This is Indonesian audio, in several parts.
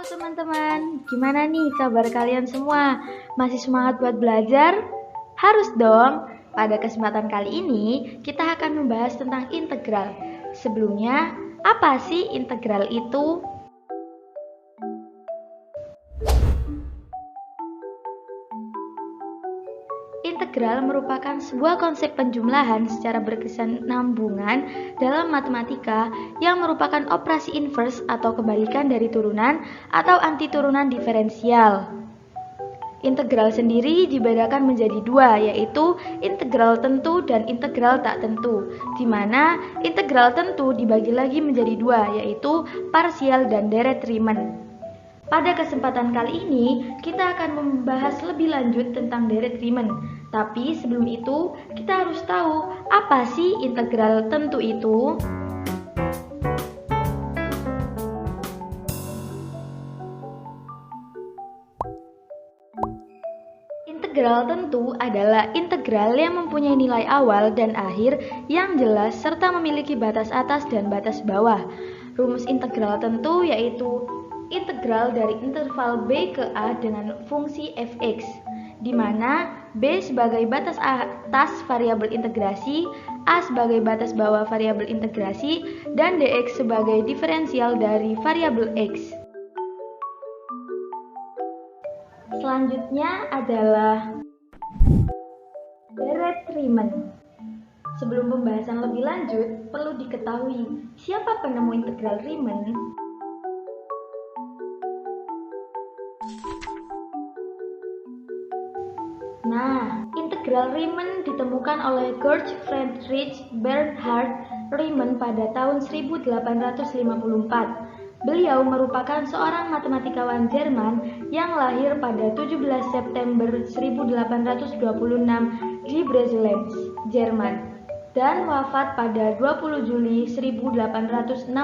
teman-teman, gimana nih kabar kalian semua? Masih semangat buat belajar? Harus dong! Pada kesempatan kali ini, kita akan membahas tentang integral. Sebelumnya, apa sih integral itu? Integral merupakan sebuah konsep penjumlahan secara berkesinambungan dalam matematika yang merupakan operasi inverse atau kebalikan dari turunan atau antiturunan diferensial. Integral sendiri dibedakan menjadi dua, yaitu integral tentu dan integral tak tentu, di mana integral tentu dibagi lagi menjadi dua, yaitu parsial dan direct Riemann. Pada kesempatan kali ini, kita akan membahas lebih lanjut tentang direct Riemann. Tapi sebelum itu, kita harus tahu apa sih integral tentu itu. Integral tentu adalah integral yang mempunyai nilai awal dan akhir yang jelas serta memiliki batas atas dan batas bawah. Rumus integral tentu yaitu integral dari interval b ke a dengan fungsi fx, di mana b sebagai batas atas variabel integrasi, a sebagai batas bawah variabel integrasi, dan dx sebagai diferensial dari variabel x. Selanjutnya adalah direct Riemann. Sebelum pembahasan lebih lanjut, perlu diketahui siapa penemu integral Riemann. Nah, integral Riemann ditemukan oleh Georg Friedrich Bernhard Riemann pada tahun 1854. Beliau merupakan seorang matematikawan Jerman yang lahir pada 17 September 1826 di Breslauz, Jerman, dan wafat pada 20 Juli 1866.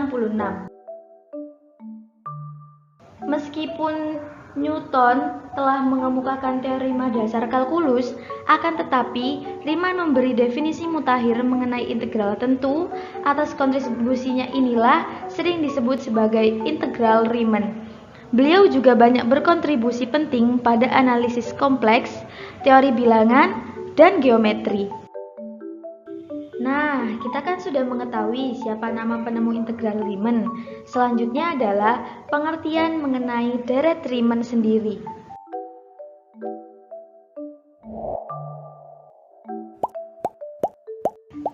Meskipun Newton telah mengemukakan teorema dasar kalkulus, akan tetapi Riemann memberi definisi mutakhir mengenai integral tentu. Atas kontribusinya inilah sering disebut sebagai integral Riemann. Beliau juga banyak berkontribusi penting pada analisis kompleks, teori bilangan, dan geometri. Nah, kita kan sudah mengetahui siapa nama penemu integral Riemann. Selanjutnya adalah pengertian mengenai direct Riemann sendiri.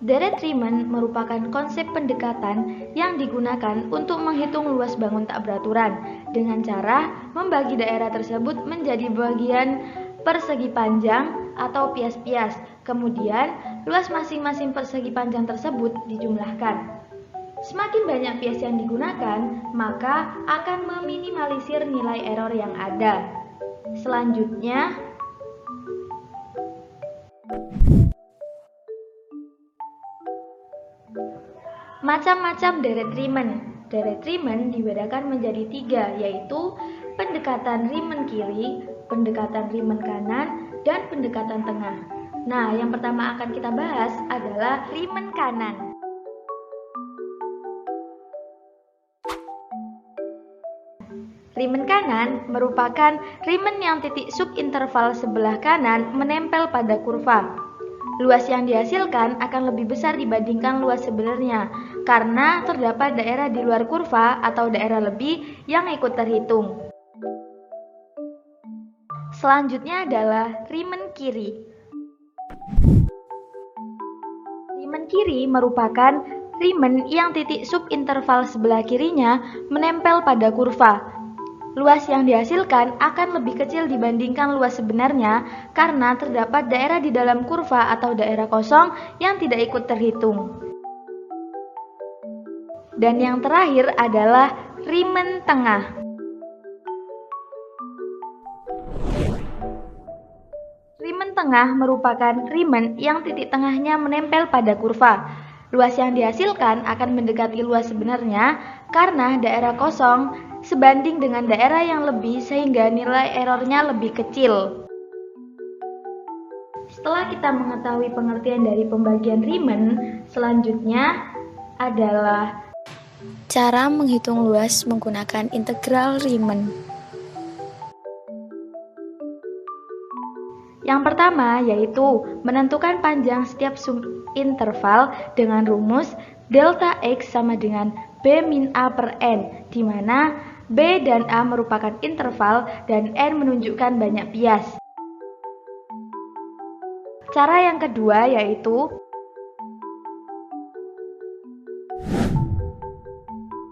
Direct Riemann merupakan konsep pendekatan yang digunakan untuk menghitung luas bangun tak beraturan dengan cara membagi daerah tersebut menjadi bagian persegi panjang atau pias-pias. Kemudian, luas masing-masing persegi panjang tersebut dijumlahkan. Semakin banyak pias yang digunakan, maka akan meminimalisir nilai error yang ada. Selanjutnya, macam-macam direct Riemann. Direct Riemann dibedakan menjadi tiga, yaitu pendekatan Riemann kiri, pendekatan Riemann kanan, dan pendekatan tengah. Nah, yang pertama akan kita bahas adalah Riemann kanan. Riemann kanan merupakan Riemann yang titik subinterval sebelah kanan menempel pada kurva. Luas yang dihasilkan akan lebih besar dibandingkan luas sebenarnya, karena terdapat daerah di luar kurva atau daerah lebih yang ikut terhitung. Selanjutnya adalah Riemann kiri. Riemann kiri merupakan Riemann yang titik subinterval sebelah kirinya menempel pada kurva. Luas yang dihasilkan akan lebih kecil dibandingkan luas sebenarnya karena terdapat daerah di dalam kurva atau daerah kosong yang tidak ikut terhitung. Dan yang terakhir adalah Riemann tengah. Riemann tengah merupakan Riemann yang titik tengahnya menempel pada kurva. Luas yang dihasilkan akan mendekati luas sebenarnya karena daerah kosong sebanding dengan daerah yang lebih sehingga nilai errornya lebih kecil. Setelah kita mengetahui pengertian dari pembagian Riemann, selanjutnya adalah Cara menghitung luas menggunakan integral Riemann. Yang pertama yaitu menentukan panjang setiap subinterval dengan rumus delta X sama dengan B min A per N, di mana B dan A merupakan interval dan N menunjukkan banyak bias. Cara yang kedua yaitu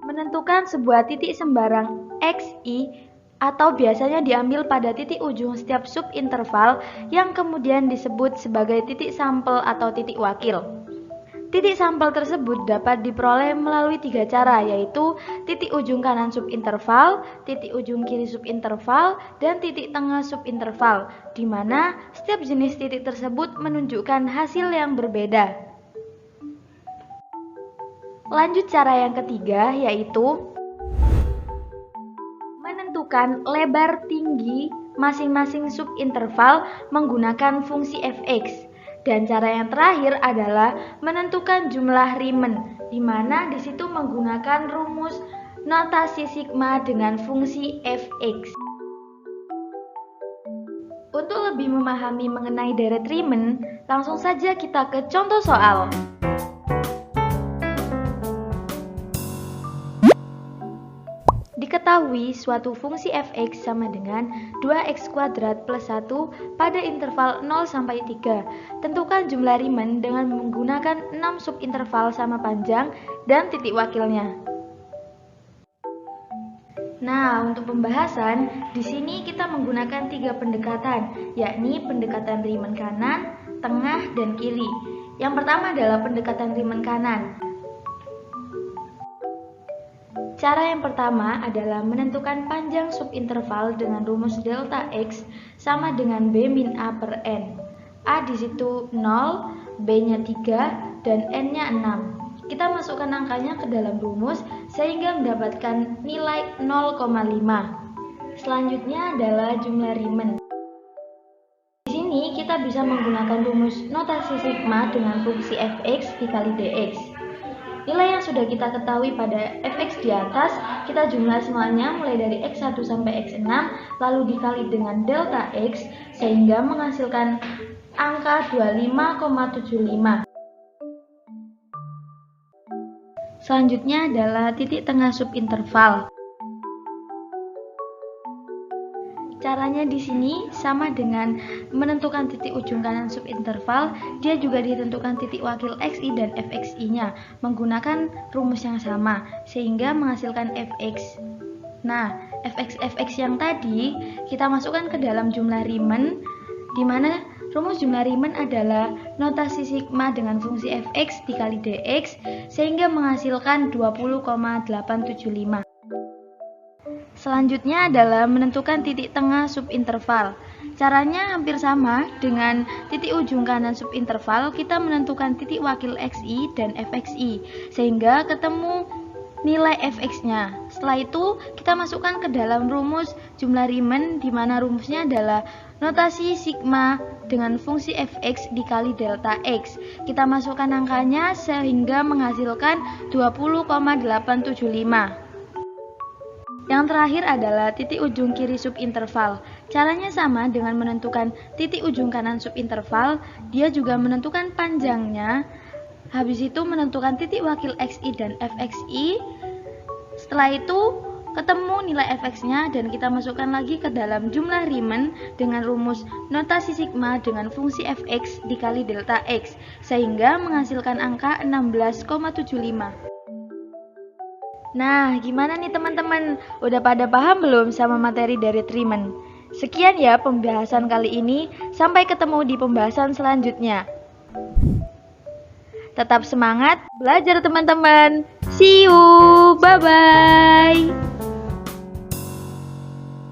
menentukan sebuah titik sembarang XI atau biasanya diambil pada titik ujung setiap subinterval yang kemudian disebut sebagai titik sampel atau titik wakil. Titik sampel tersebut dapat diperoleh melalui 3 cara, yaitu titik ujung kanan subinterval, titik ujung kiri subinterval, dan titik tengah subinterval, di mana setiap jenis titik tersebut menunjukkan hasil yang berbeda. Lanjut cara yang ketiga yaitu menentukan lebar tinggi masing-masing subinterval menggunakan fungsi fx. Dan cara yang terakhir adalah menentukan jumlah Riemann, di mana di situ menggunakan rumus notasi sigma dengan fungsi fx. Untuk lebih memahami mengenai deret Riemann, langsung saja kita ke contoh soal. Diketahui suatu fungsi fx sama dengan 2x kuadrat plus 1 pada interval 0 sampai 3. Tentukan jumlah Riemann dengan menggunakan 6 subinterval sama panjang dan titik wakilnya. Nah, untuk pembahasan, di sini kita menggunakan 3 pendekatan, yakni pendekatan Riemann kanan, tengah, dan kiri. Yang pertama adalah pendekatan Riemann kanan. Cara yang pertama adalah menentukan panjang subinterval dengan rumus delta X sama dengan B min A per N. A di situ 0, B-nya 3, dan N-nya 6. Kita masukkan angkanya ke dalam rumus sehingga mendapatkan nilai 0,5. Selanjutnya adalah jumlah Riemann. Di sini kita bisa menggunakan rumus notasi sigma dengan fungsi fx dikali dx. Nilai yang sudah kita ketahui pada fx di atas, kita jumlah semuanya mulai dari x1 sampai x6, lalu dikali dengan delta x, sehingga menghasilkan angka 25,75. Selanjutnya adalah titik tengah subinterval. Caranya di sini sama dengan menentukan titik ujung kanan subinterval, dia juga ditentukan titik wakil xi dan fxi-nya menggunakan rumus yang sama sehingga menghasilkan fx. Nah, fx yang tadi kita masukkan ke dalam jumlah Riemann, di mana rumus jumlah Riemann adalah notasi sigma dengan fungsi fx dikali dx sehingga menghasilkan 20,875. Selanjutnya adalah menentukan titik tengah subinterval. Caranya hampir sama dengan titik ujung kanan subinterval, kita menentukan titik wakil xi dan fxi sehingga ketemu nilai fx-nya. Setelah itu kita masukkan ke dalam rumus jumlah Riemann, di mana rumusnya adalah notasi sigma dengan fungsi fx dikali delta x. Kita masukkan angkanya sehingga menghasilkan 20,875. Yang terakhir adalah titik ujung kiri subinterval. Caranya sama dengan menentukan titik ujung kanan subinterval, dia juga menentukan panjangnya. Habis itu menentukan titik wakil xi dan fxi. Setelah itu ketemu nilai fx-nya dan kita masukkan lagi ke dalam jumlah Riemann dengan rumus notasi sigma dengan fungsi fx dikali delta x sehingga menghasilkan angka 16,75. Nah, gimana nih teman-teman? Udah pada paham belum sama materi dari Riemann? Sekian ya pembahasan kali ini, sampai ketemu di pembahasan selanjutnya. Tetap semangat belajar teman-teman. See you, bye-bye.